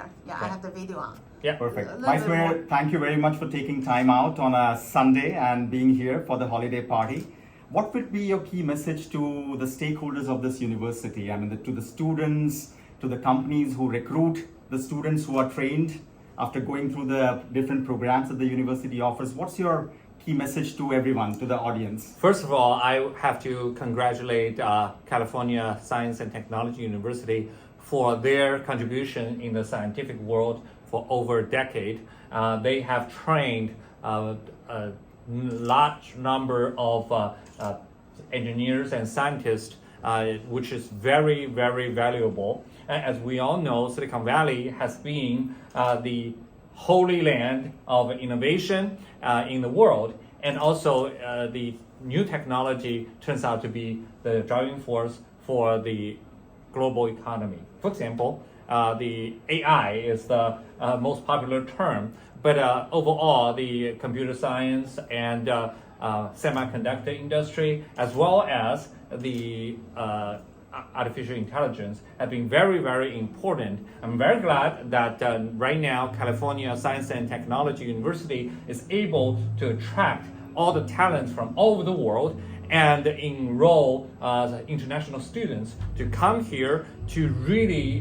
here. Yeah, I have the video on. Yeah. Perfect. Vice Mayor, thank you very much for taking time out on a Sunday and being here for the holiday party. What would be your key message to the stakeholders of this university? I mean, to the students, to the companies who recruit the students who are trained after going through the different programs that the university offers. What's your key message to everyone, to the audience? First of all, I have to congratulate California Science and Technology University for their contribution in the scientific world for over a decade. They have trained a large number of engineers and scientists, which is very, very valuable. As we all know, Silicon Valley has been the holy land of innovation in the world, and also the new technology turns out to be the driving force for the global economy. For example, the AI is the most popular term, but overall the computer science and semiconductor industry, as well as the artificial intelligence, have been very, very important. I'm very glad that right now California Science and Technology University is able to attract all the talents from all over the world and enroll international students to come here to really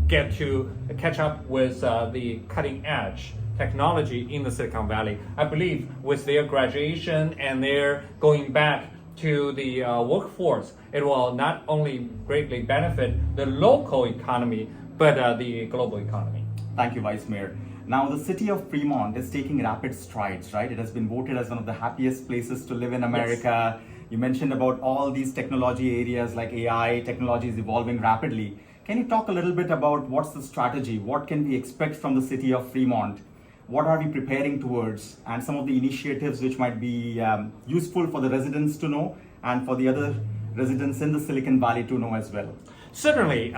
get to catch up with the cutting edge technology in the Silicon Valley. I believe with their graduation and their going back to the workforce, it will not only greatly benefit the local economy, but the global economy. Thank you, Vice Mayor. Now, the city of Fremont is taking rapid strides, right? It has been voted as one of the happiest places to live in America. Yes. You mentioned about all these technology areas like AI, technology is evolving rapidly. Can you talk a little bit about what's the strategy? What can we expect from the city of Fremont? What are we preparing towards? And some of the initiatives which might be useful for the residents to know and for the other residents in the Silicon Valley to know as well. Certainly.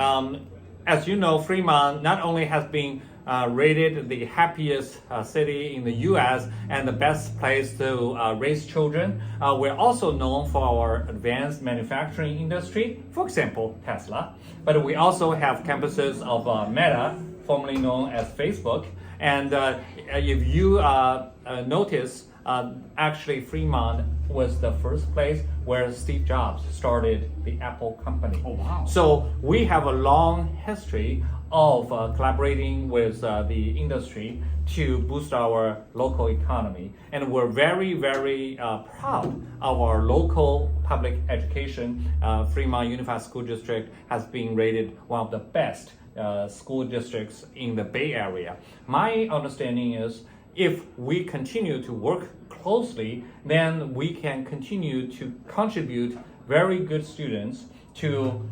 As you know, Fremont not only has been rated the happiest city in the U.S. and the best place to raise children. We're also known for our advanced manufacturing industry, for example, Tesla. But we also have campuses of Meta, formerly known as Facebook. And if you notice, actually Fremont was the first place where Steve Jobs started the Apple company. Oh, wow. So we have a long history of collaborating with the industry to boost our local economy. And we're very, very proud of our local public education. Fremont Unified School District has been rated one of the best school districts in the Bay Area. My understanding is if we continue to work closely, then we can continue to contribute very good students to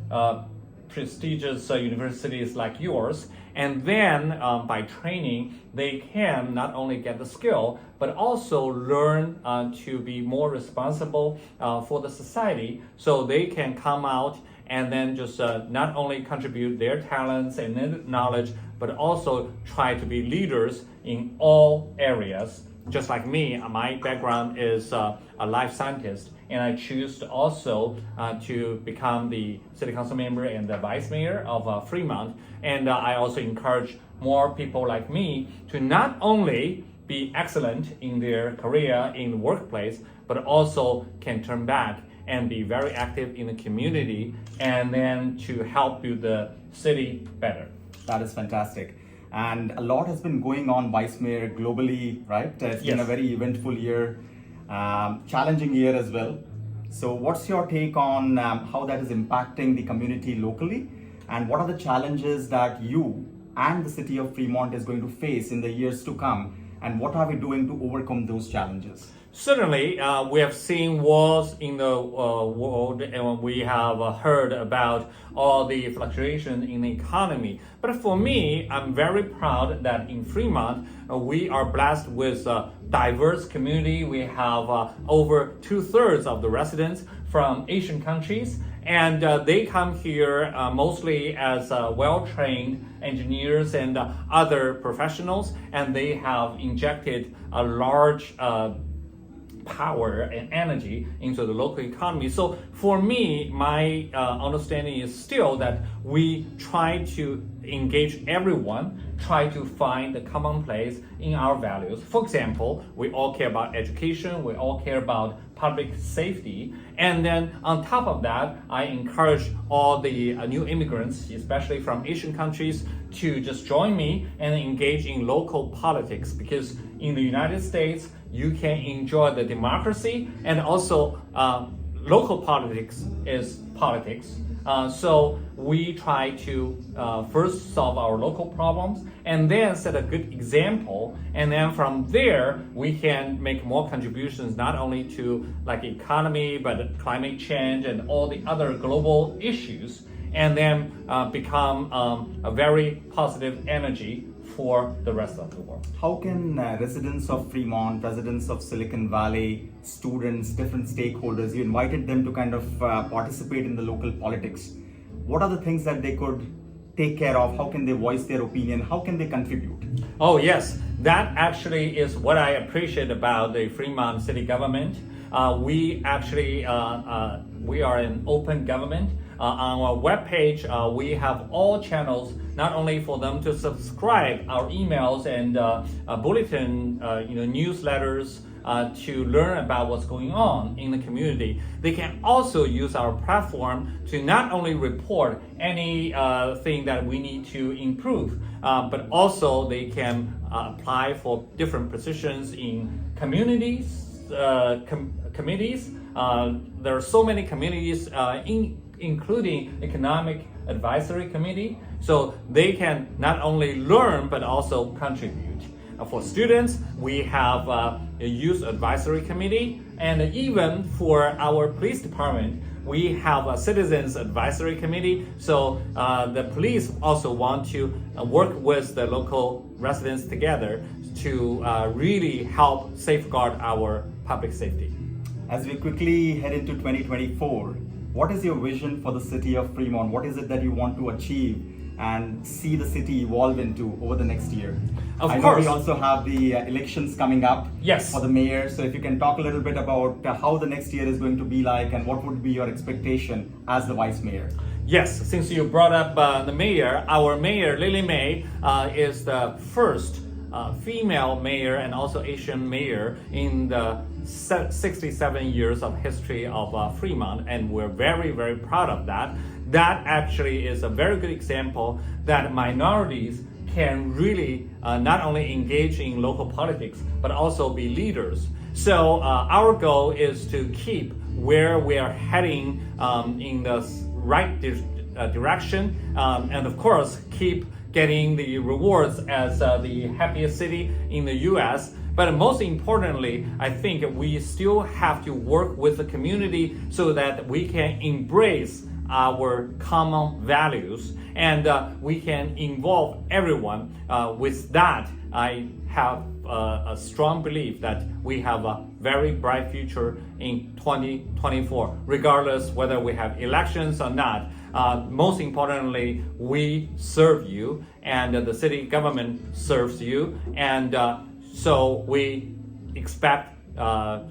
prestigious universities like yours. And then by training, they can not only get the skill, but also learn to be more responsible for the society, so they can come out and then just not only contribute their talents and knowledge, but also try to be leaders in all areas. Just like me, my background is a life scientist, and I choose to also to become the city council member and the vice mayor of Fremont. And I also encourage more people like me to not only be excellent in their career in the workplace, but also can turn back and be very active in the community, and then to help build the city better. That is fantastic. And a lot has been going on, Vice Mayor, globally, right? It's been a very eventful year, challenging year as well. So what's your take on how that is impacting the community locally? And what are the challenges that you and the city of Fremont is going to face in the years to come? And what are we doing to overcome those challenges? Certainly, we have seen wars in the world, and we have heard about all the fluctuation in the economy. But for me, I'm very proud that in Fremont, we are blessed with a diverse community. We have over 2/3 of the residents from Asian countries, and they come here mostly as well-trained engineers and other professionals, and they have injected a large power and energy into the local economy. So for me, my understanding is still that we try to engage everyone, try to find the common place in our values. For example, we all care about education, we all care about public safety, and then on top of that, I encourage all the new immigrants, especially from Asian countries, to just join me and engage in local politics, because in the United States, you can enjoy the democracy, and also local politics is politics. So we try to first solve our local problems and then set a good example, and then from there we can make more contributions not only to like economy but climate change and all the other global issues, and then become a very positive energy for the rest of the world. How can residents of Fremont, residents of Silicon Valley, students, different stakeholders, you invited them to kind of participate in the local politics. What are the things that they could take care of? How can they voice their opinion? How can they contribute? Oh yes, that actually is what I appreciate about the Fremont city government. We actually we are an open government. On our webpage, we have all channels, not only for them to subscribe our emails and bulletin, newsletters, to learn about what's going on in the community. They can also use our platform to not only report any thing that we need to improve, but also they can apply for different positions in communities, committees. There are so many committees, including Economic Advisory Committee, so they can not only learn but also contribute. For students, we have a Youth Advisory Committee, and even for our police department, we have a Citizens Advisory Committee. So the police also want to work with the local residents together to really help safeguard our public safety. As we quickly head into 2024, what is your vision for the city of Fremont? What is it that you want to achieve and see the city evolve into over the next year? Of I course. know we also have the elections coming up Yes. for the mayor. So if you can talk a little bit about how the next year is going to be like and what would be your expectation as the vice mayor? Yes, since you brought up the mayor, our mayor, Lily May, is the first female mayor and also Asian mayor in the 67 years of history of Fremont, and we're very, very proud of that. That actually is a very good example that minorities can really not only engage in local politics, but also be leaders. So our goal is to keep where we are heading in the right direction, and of course, keep getting the rewards as the happiest city in the US. But most importantly, I think we still have to work with the community so that we can embrace our common values and we can involve everyone. With that, I have a strong belief that we have a very bright future in 2024, regardless whether we have elections or not. Most importantly, we serve you and the city government serves you, and so we expect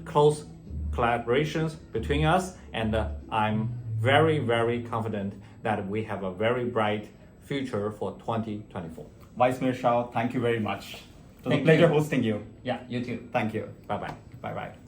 close collaborations between us, and I'm very, very confident that we have a very bright future for 2024. Vice Mayor Shao, thank you very much. It was a Thank pleasure you. hosting you. Yeah, you too. Thank you. Bye-bye. Bye-bye.